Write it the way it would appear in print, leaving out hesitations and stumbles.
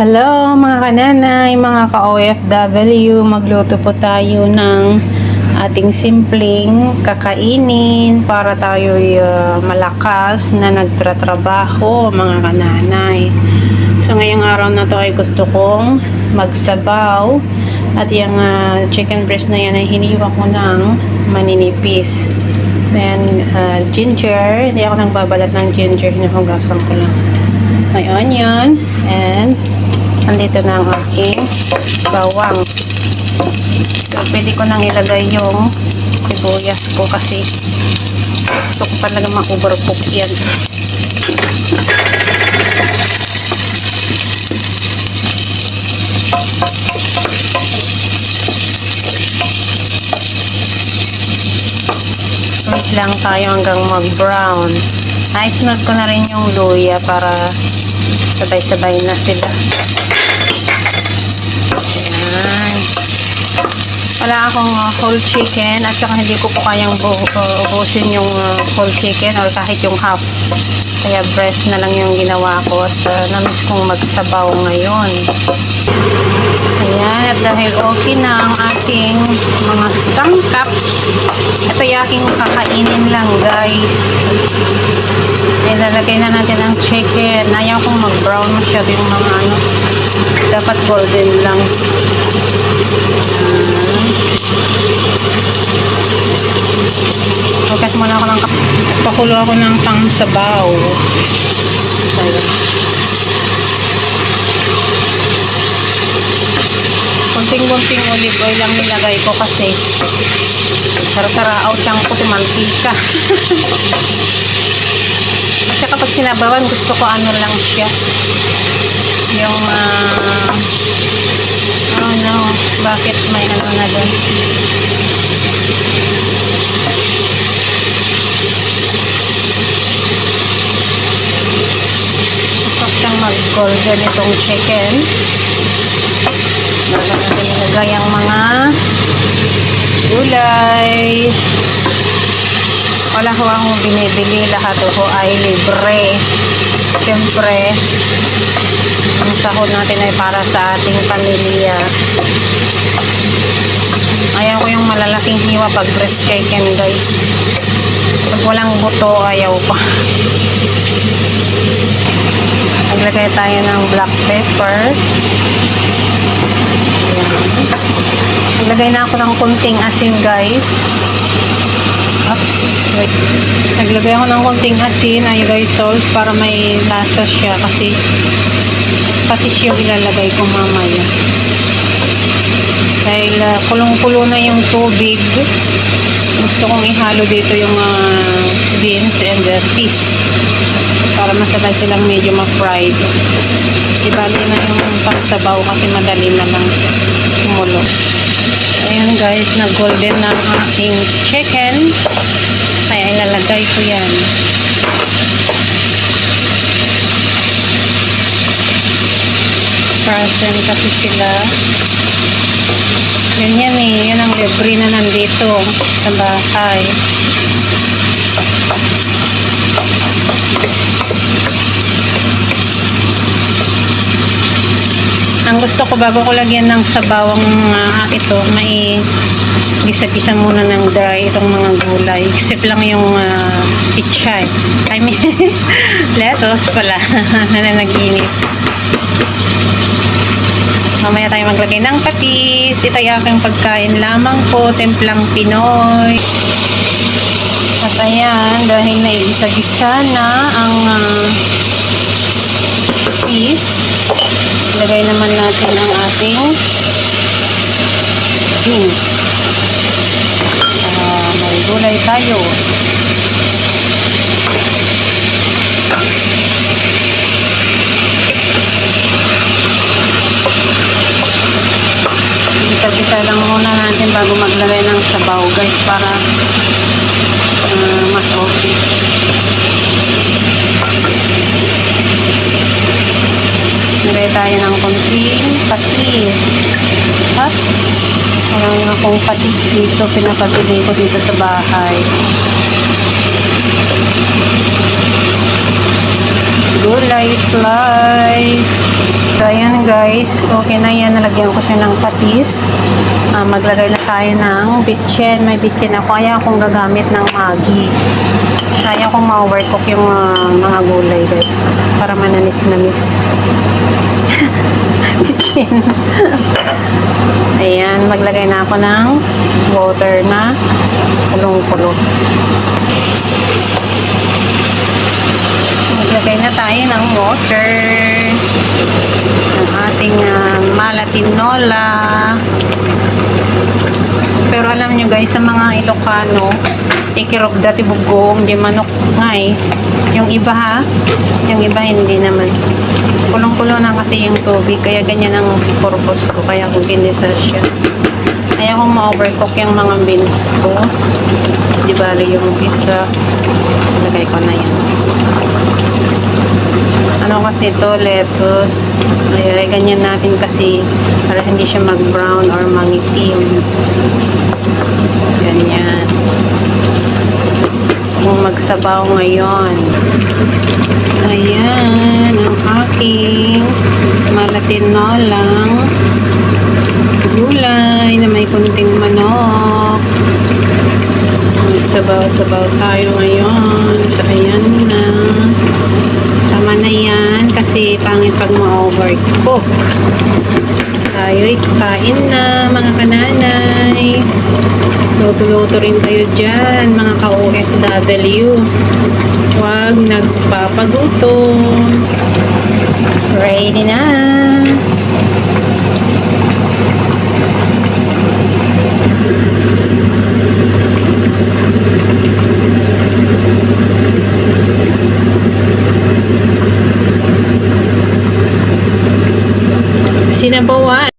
Hello mga kananay, mga ka-OFW, magluto po tayo ng ating simpleng kakainin para tayo malakas na nagtratrabaho mga kananay. So ngayong araw na to ay gusto kong magsabaw at yung chicken breast na yan ay hiniwa ko ng maninipis. Then ginger, hindi ako nagbabalat ng ginger, hinuhugasan ko lang. May onion and andito na ang aking bawang. So, pwede ko nang ilagay yung sibuyas ko kasi gusto ko talaga ma-overcook yan. Wait lang tayo hanggang mag-brown. Isunod ko na rin yung luya para sabay-sabay na sila. Ayan. Wala akong whole chicken at saka hindi ko po kayang ubusin yung whole chicken or kahit yung half. Kaya breast na lang yung ginawa ko at namiss kong magsabaw ngayon. Ayan, at dahil okay na ang ating mga sangkap, ito yung aking kakainin lang guys. Ilalagay na natin ang chicken. Ayaw kong mag-brown masyado yung mga dapat golden lang. Focus muna ako ng pakulo ako ng pangsabaw. Kunting-kunting olive oil lang nilagay ko kasi sara-saraaw siyang puti mantika. Kasi kapag sinabawan gusto ko ano lang siya yung oh no, bakit may ano na doon. Gusto siyang mag-golden itong chicken. Bago natin ilagay ang mga gulay. Wala ko akong binibili, lahat ko ay libre. Siyempre ang sahod natin ay para sa ating pamilya. Ayaw ko yung malalaking hiwa pag breast chicken guys. Pag walang buto ayaw pa. Naglagay tayo ng black pepper. Naglagay na ako ng kunting asin guys. Oops, wait. Naglagay ako ng kunting asin, iodized salt para may lasa siya kasi patis yung ilalagay ko mamaya. Dahil kulong-kulo na yung tubig, gusto kong ihalo dito yung beans and fish para masabay silang medyo ma-fried. Ibali na yung pagsabaw kasi madali namang kumulo. Ayan guys, na-golden na ang aking chicken. Kaya ilalagay ko yan. Frozen kasi sila. Yan eh. Yan ang libre na nandito sa bahay. Ang gusto ko bago ko lagyan ng sabawang ito, may gisa-gisa muna ng dry itong mga gulay. Except lang yung pichay. I mean, lettuce pala na naginip. Mamaya tayo maglagay ng patis. Ito yung aking pagkain lamang po, templang Pinoy. At ayan, dahil naigisa-gisa na ang patis, ilagay naman natin ang ating beans. May gulay tayo. Gisa-gisa lang muna natin bago maglagay ng sabaw guys para mas okay. Lagay tayo ng konting patis. At walang akong patis dito, pinapabili ko dito sa bahay. Gulay slice. So, ayan guys. Okay na yan. Nalagyan ko siya ng patis. Maglagay na tayo ng bitchin. May bitchin ako. Kaya akong gagamit ng Maggi. Kaya akong ma-overcook yung mga gulay guys. Para manamis-namis. Bitchin. Ayan. Maglagay na ako ng water na kulong-kulo. Maglagay na tayo ng water. Ang ating malatinola. Pero alam nyo guys, sa mga Ilocano, ikirog dati bugong, di manok nga eh. Yung iba ha, yung iba hindi naman. Kulong-kulo na kasi yung tubig, kaya ganyan ang purpose ko. Kaya kung kinisa siya. Kaya kung ma-overcook yung mga beans ko, di bali yung isa, lagay ko na yan. Ano kasi ito, lettuce. Ay, ganyan natin kasi para hindi siya mag-brown or mangitim. Ganyan. So, kung magsabaw ngayon. So, ayan ang aking malatinolang gulay na may kunting manok. Magsabaw-sabaw tayo ngayon. So, ayan na. Tama na yan kasi pangit pag ma-overcook. Tayo'y kain na mga kananay. Luto-luto rin kayo dyan mga ka-OFW. Huwag nagpapagutom. Ready na. Sinabawan